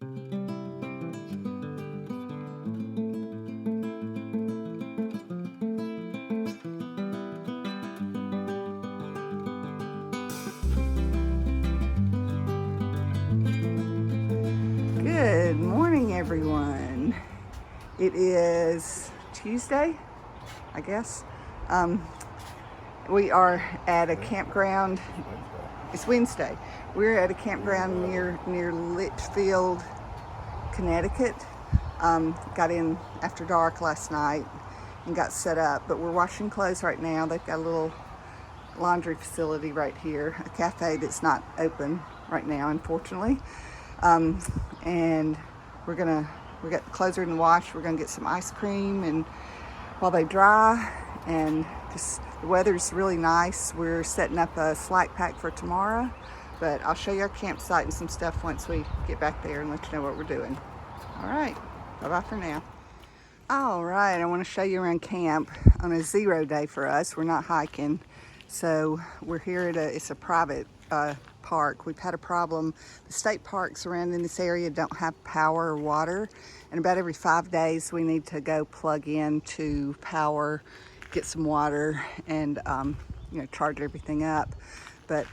Good morning, everyone. It is Tuesday, I guess. We are at a campground. It's Wednesday. We're at a campground near Litchfield, Connecticut. Got in after dark last night and got set up, but we're washing clothes right now. They've got a little laundry facility right here, a cafe that's not open right now, unfortunately. And we got the clothes are in the wash. We're gonna get some ice cream and while they dry, and just the weather's really nice. We're setting up a slack pack for tomorrow, but I'll show you our campsite and some stuff once we get back there and let you know what we're doing. All right, bye-bye for now. All right, I want to show you around camp on a 0 day for us. We're not hiking, so we're here at it's a private park. We've had a problem. The state parks around in this area don't have power or water, and about every 5 days we need to go plug in to power, get some water, and charge everything up. But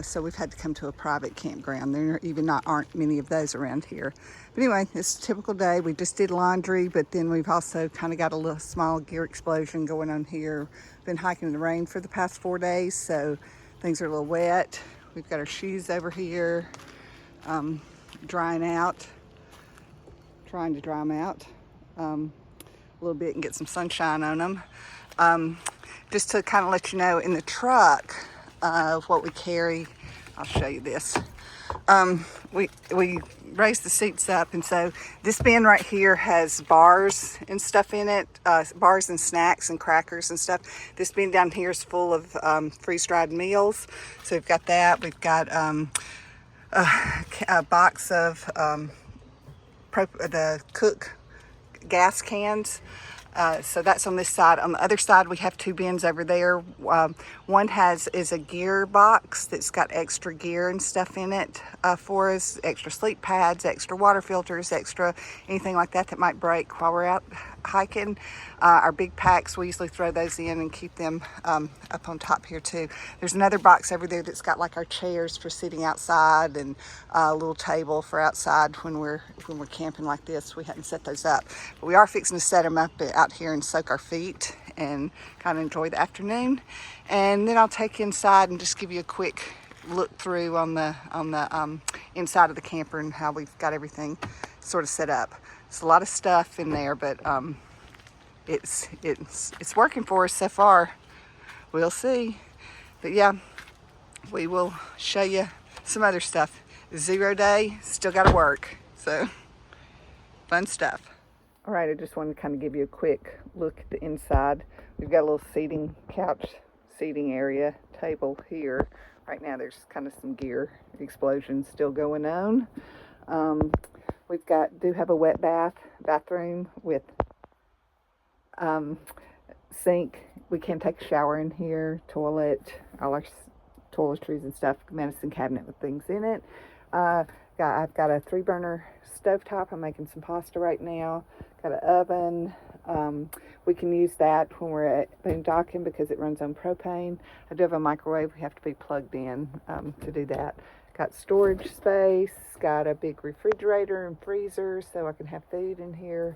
so we've had to come to a private campground. There aren't many of those around here. But anyway, it's a typical day. We just did laundry, but then we've also kind of got a little small gear explosion going on here. Been hiking in the rain for the past 4 days, so things are a little wet. We've got our shoes over here, drying out, trying to dry them out a little bit and get some sunshine on them. Just to kind of let you know, in the truck of what we carry, I'll show you this. We raised the seats up, and so this bin right here has bars and stuff in it, bars and snacks and crackers and stuff. This bin down here is full of freeze-dried meals, so we've got that. We've got a box of the cook gas cans. So that's on this side. On the other side, we have 2 bins over there. One is a gear box that's got extra gear and stuff in it for us, extra sleep pads, extra water filters, extra anything like that that might break while we're out hiking. Our big packs, we usually throw those in and keep them up on top here too. There's another box over there that's got like our chairs for sitting outside and a little table for outside when we're camping like this. We hadn't set those up, but we are fixing to set them up out here and soak our feet and kind of enjoy the afternoon. And then I'll take you inside and just give you a quick look through on the inside of the camper and how we've got everything sort of set up. It's a lot of stuff in there, but it's working for us so far. We'll see. But yeah, we will show you some other stuff. 0 day, still got to work. So fun stuff. All right, I just wanted to kind of give you a quick look at the inside. We've got a little couch seating area, table here. Right now there's kind of some gear explosions still going on. We've do have a wet bathroom with sink. We can take a shower in here, toilet, all our toiletries and stuff, medicine cabinet with things in it. I've got a 3-burner stovetop. I'm making some pasta right now. Got an oven. We can use that when we're at boondocking because it runs on propane. I do have a microwave. We have to be plugged in to do that. Got storage space. Got a big refrigerator and freezer so I can have food in here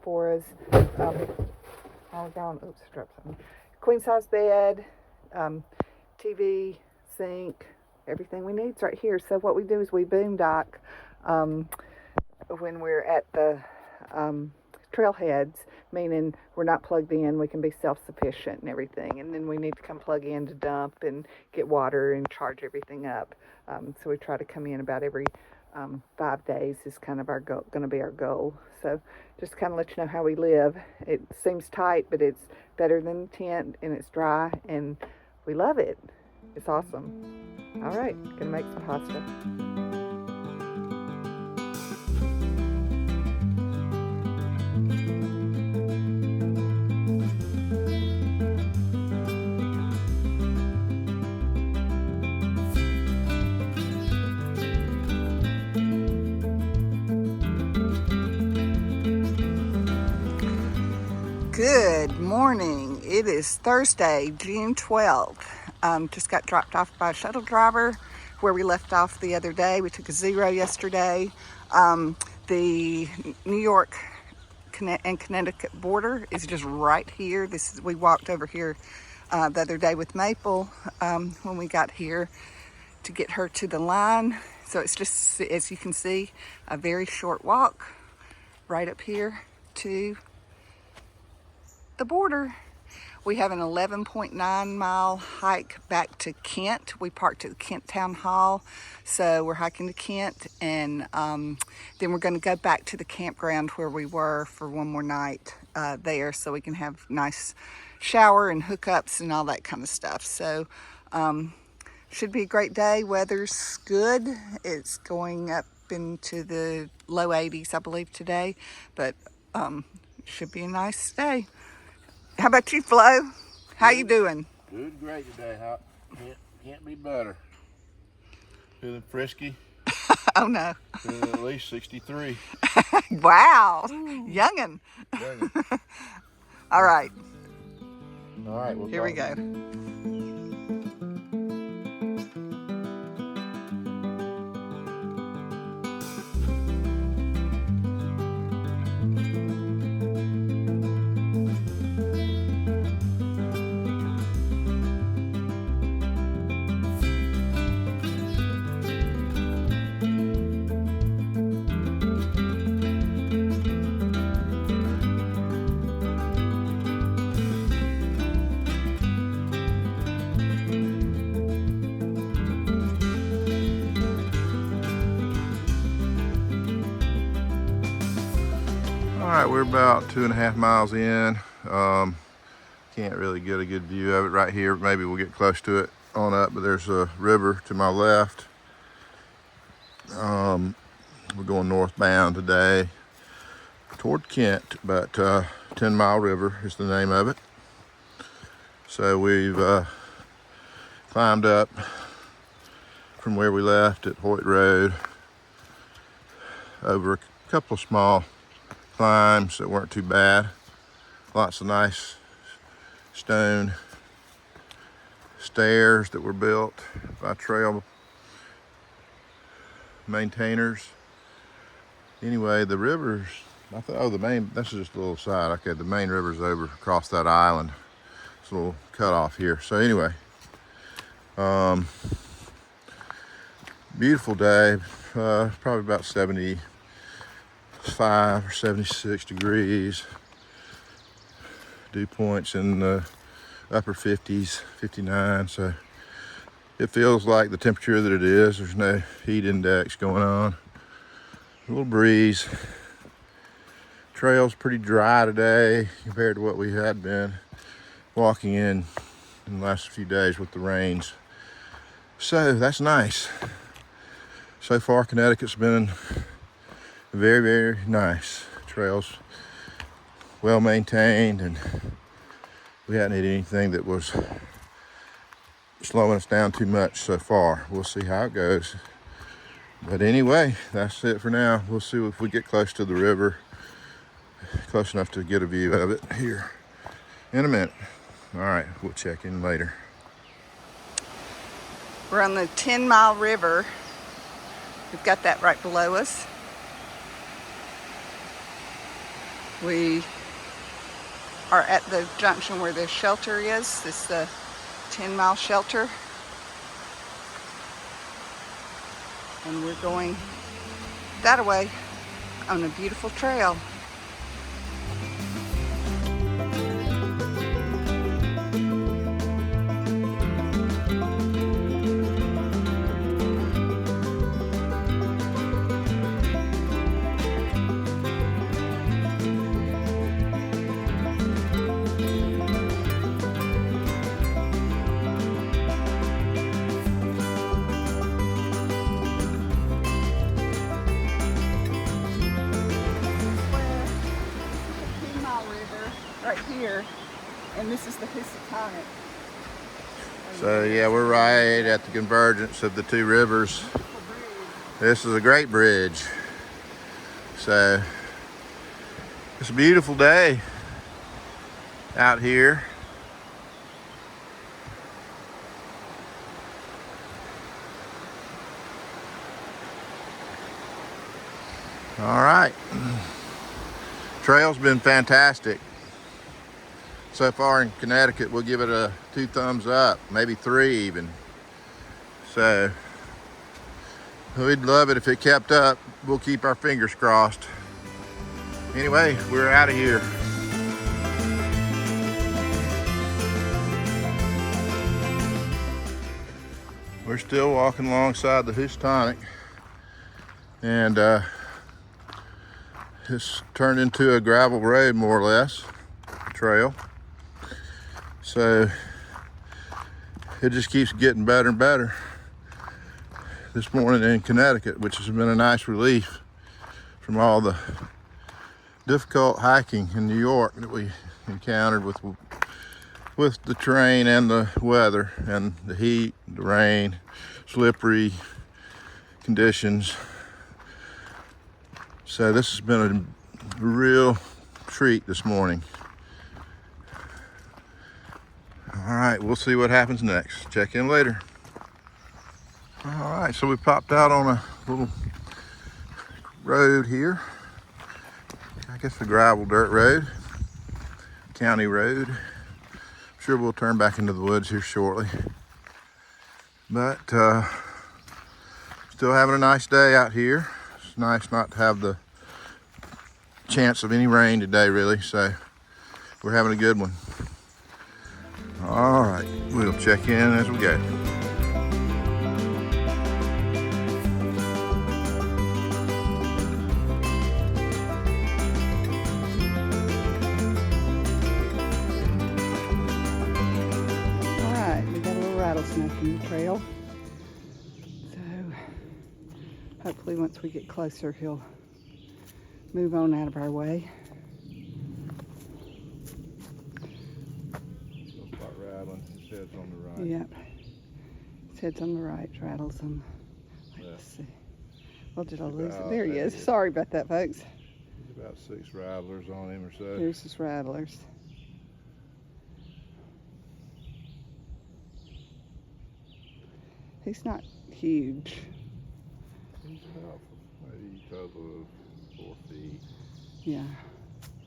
for us. Oops, dropped something. Queen size bed, TV, sink, everything we need is right here. So what we do is we boondock when we're at the trailheads, meaning we're not plugged in, we can be self-sufficient and everything, and then we need to come plug in to dump and get water and charge everything up. So we try to come in about every 5 days is kind of going to be our goal. So just kind of let you know how we live. It seems tight, but it's better than a tent, and it's dry, and we love it. It's awesome. All right, gonna make some pasta. morning. It is Thursday, June 12th. Just got dropped off by a shuttle driver where we left off the other day. We took a 0 yesterday. The New York and Connecticut border is just right here. We walked over here the other day with Maple when we got here to get her to the line. So it's just, as you can see, a very short walk right up here to the border. We have an 11.9 mile hike back to Kent. We parked at the Kent Town Hall, so we're hiking to Kent, and then we're going to go back to the campground where we were for one more night there, so we can have nice shower and hookups and all that kind of stuff. So should be a great day. Weather's good. It's going up into the low 80s, I believe, today, but should be a nice day. How about you, Flo? How you doing? Doing great today. Can't be better. Feeling frisky. Oh no. Feeling at least 63. Wow. Youngin'. All right. All right. Here we go. All right, we're about 2.5 miles in. Can't really get a good view of it right here. Maybe we'll get close to it on up, but there's a river to my left. We're going northbound today toward Kent, but 10 Mile River is the name of it. So we've climbed up from where we left at Hoyt Road over a couple of small climbs that weren't too bad. Lots of nice stone stairs that were built by trail maintainers. Anyway, the rivers, this is just a little side. Okay, the main river's over across that island. It's a little cut off here. So anyway, beautiful day. Probably about 75 or 76 degrees. Dew points in the upper 50s, 59. So it feels like the temperature that it is. There's no heat index going on. A little breeze. Trail's pretty dry today compared to what we had been walking in the last few days with the rains. So that's nice. So far, Connecticut's been very, very nice. Trails well maintained, and we hadn't hit anything that was slowing us down too much so far. We'll see how it goes. But anyway, that's it for now. We'll see if we get close to the river, close enough to get a view of it here in a minute. All right, we'll check in later. We're on the 10 Mile River. We've got that right below us. We are at the junction where the shelter is. This is the 10 Mile shelter. And we're going that way on a beautiful trail. Right here, and this is the Housatonic. So yeah, we're right at the convergence of the two rivers. This is a great bridge. So it's a beautiful day. out here. All right. Trail's been fantastic. So far in Connecticut, we'll give it a 2 thumbs up, maybe 3 even. So we'd love it if it kept up. We'll keep our fingers crossed. Anyway, we're out of here. We're still walking alongside the Houstonic, and it's turned into a gravel road, more or less, trail. So it just keeps getting better and better. This morning in Connecticut, which has been a nice relief from all the difficult hiking in New York that we encountered with the terrain and the weather and the heat, the rain, slippery conditions. So this has been a real treat this morning. All right, we'll see what happens next. Check in later. All right, so we popped out on a little road here. I guess a gravel dirt road, county road. I'm sure we'll turn back into the woods here shortly. But still having a nice day out here. It's nice not to have the chance of any rain today, really. So we're having a good one. All right, we'll check in as we go. Rattlesnake in the trail. So hopefully once we get closer he'll move on out of our way. He'll start rattling. His head's on the right. Yep. His head's on the right, rattles on the left. Let's see. Well, did I lose it? There he is. Sorry about that, folks. There's about 6 rattlers on him or so. There's his rattlers. He's not huge. He's about maybe a total of 4 feet. Yeah.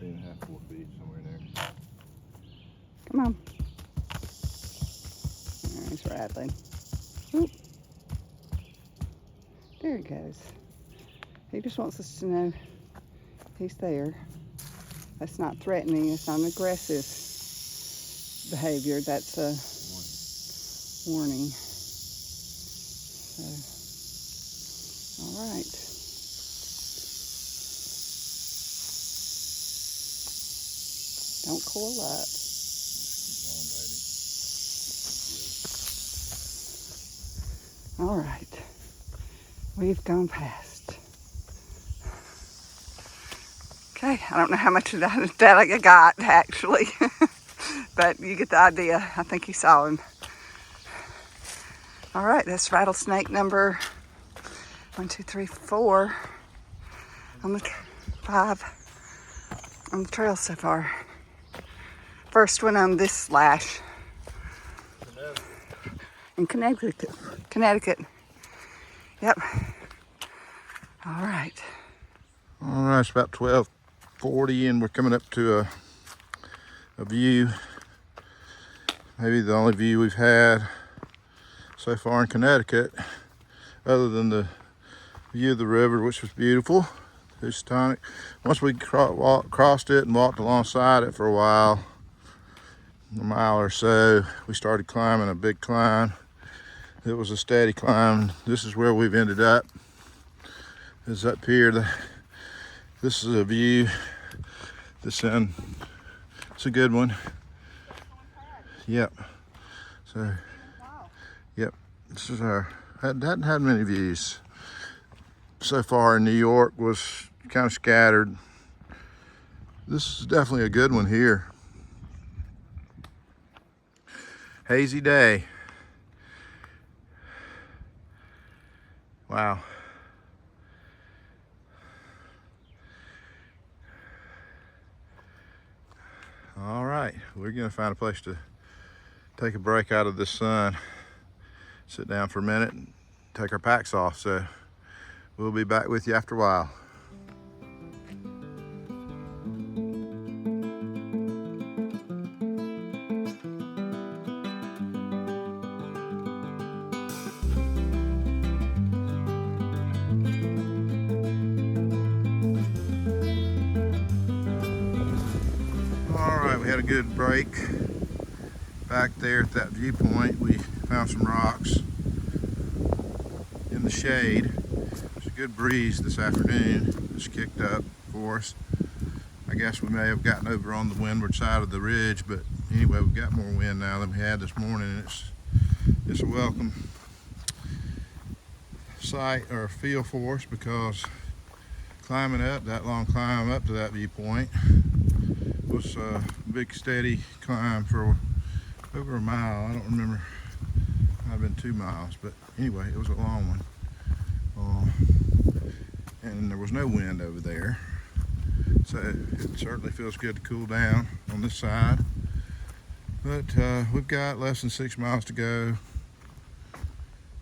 3.5, 4 feet, somewhere in there. Come on. There, he's rattling. Oop. There he goes. He just wants us to know he's there. That's not threatening. It's not an aggressive behavior. That's a warning. So, all right. Don't coil up. All right. We've gone past. Okay, I don't know how much of that I got, actually. But you get the idea. I think you saw him. All right, that's rattlesnake number 1, 2, 3, 4 on the 5 on the trail so far. First one on this LASH in Connecticut. Yep. All right. All right, it's about 12:40 and we're coming up to a view. Maybe the only view we've had so far in Connecticut, other than the view of the river, which was beautiful. Houstonic. Once we crossed it and walked alongside it for a while, a mile or so, we started climbing a big climb. It was a steady climb. This is where we've ended up. Is up here. This is a view. It's a good one. Yep. So, yep. This is our. Hadn't had many views so far in New York. Was kind of scattered. This is definitely a good one here. Hazy day. Wow. All right. right, we're gonna find a place to take a break out of this sun, sit down for a minute and take our packs off. So we'll be back with you after a while. All right, we had a good break back there at that viewpoint. We found some rocks in the shade. There's a good breeze this afternoon. It's kicked up for us. I guess we may have gotten over on the windward side of the ridge, but anyway, we've got more wind now than we had this morning. It's a welcome sight or feel for us, because climbing up that long climb up to that viewpoint was a big steady climb for over a mile. I don't remember, it might have been 2 miles, but anyway, it was a long one. And there was no wind over there, so it certainly feels good to cool down on this side. But we've got less than 6 miles to go,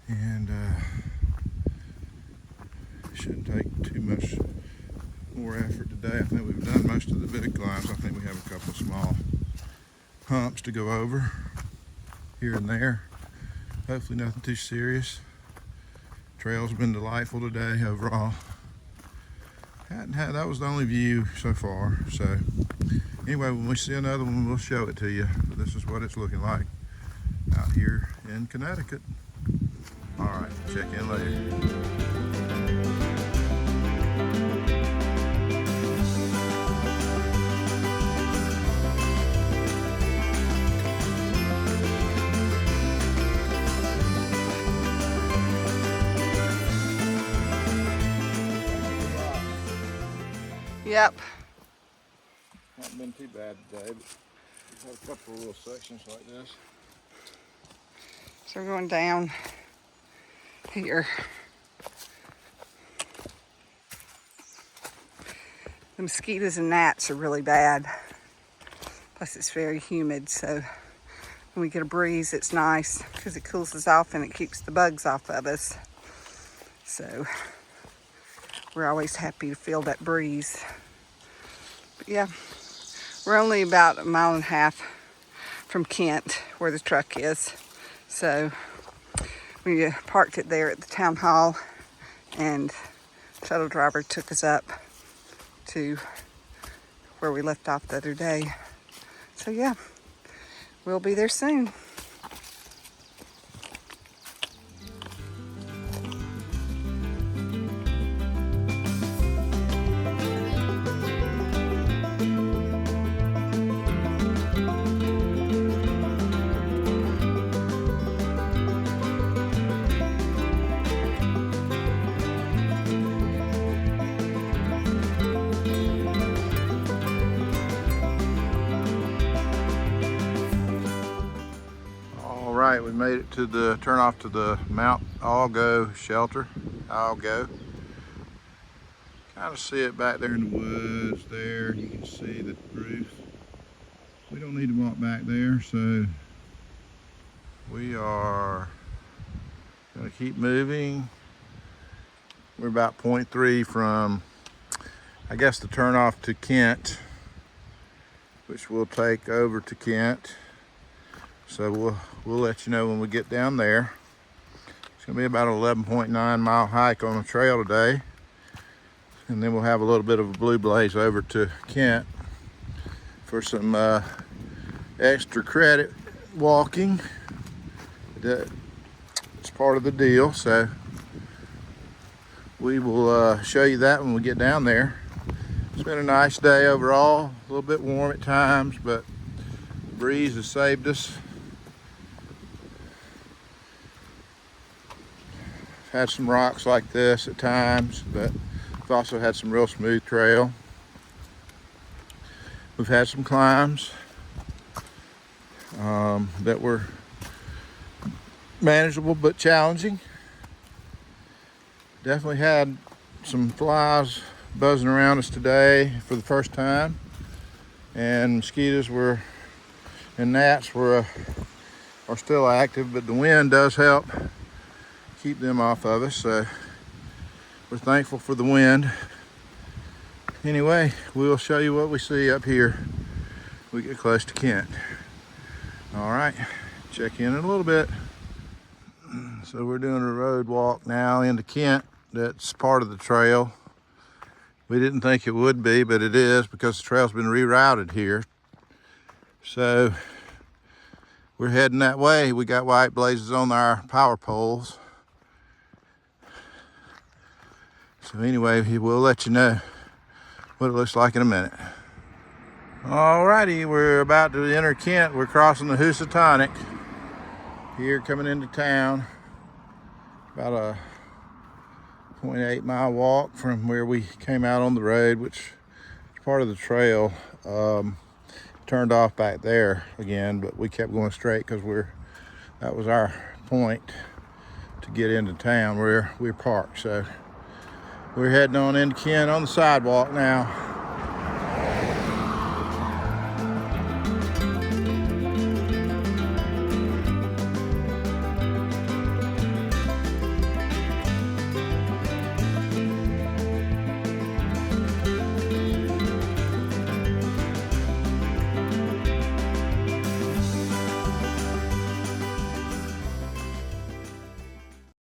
and it shouldn't take too much more effort today. I think we've done most of the big climbs. I think we have a couple of small humps to go over here and there. Hopefully nothing too serious. Trail's been delightful today overall. That was the only view so far. So anyway, when we see another one, we'll show it to you. But this is what it's looking like out here in Connecticut. All right, check in later. Yep. Hasn't been too bad today, but we've had a couple of little sections like this. So we're going down here. The mosquitoes and gnats are really bad. Plus it's very humid, so when we get a breeze, it's nice because it cools us off and it keeps the bugs off of us. So we're always happy to feel that breeze. But yeah, we're only about 1.5 miles from Kent, where the truck is. So we parked it there at the town hall, and the shuttle driver took us up to where we left off the other day. So yeah, we'll be there soon. Right, we made it to the turn off to the Mount Algo shelter. Algo. Kind of see it back there in the woods there. You can see the roof. We don't need to walk back there, so we are going to keep moving. We're about 0.3 from, I guess, the turn off to Kent, which we'll take over to Kent. So we'll let you know when we get down there. It's gonna be about an 11.9 mile hike on the trail today. And then we'll have a little bit of a blue blaze over to Kent for some extra credit walking. It's part of the deal, so we will show you that when we get down there. It's been a nice day overall, a little bit warm at times, but the breeze has saved us. Had some rocks like this at times, but we've also had some real smooth trail. We've had some climbs that were manageable but challenging. Definitely had some flies buzzing around us today for the first time, and mosquitoes were and gnats are still active, but the wind does help keep them off of us, so we're thankful for the wind. Anyway, we'll show you what we see up here when we get close to Kent. All right, check in a little bit. So we're doing a road walk now into Kent. That's part of the trail. We didn't think it would be, but it is, because the trail's been rerouted here. So we're heading that way. We got white blazes on our power poles. So anyway, we'll let you know what it looks like in a minute. Alrighty, we're about to enter Kent. We're crossing the Housatonic here, coming into town. About a 0.8 mile walk from where we came out on the road, which is part of the trail. Turned off back there again, but we kept going straight because that was our point to get into town where we're parked. So we're heading on into Kent on the sidewalk now.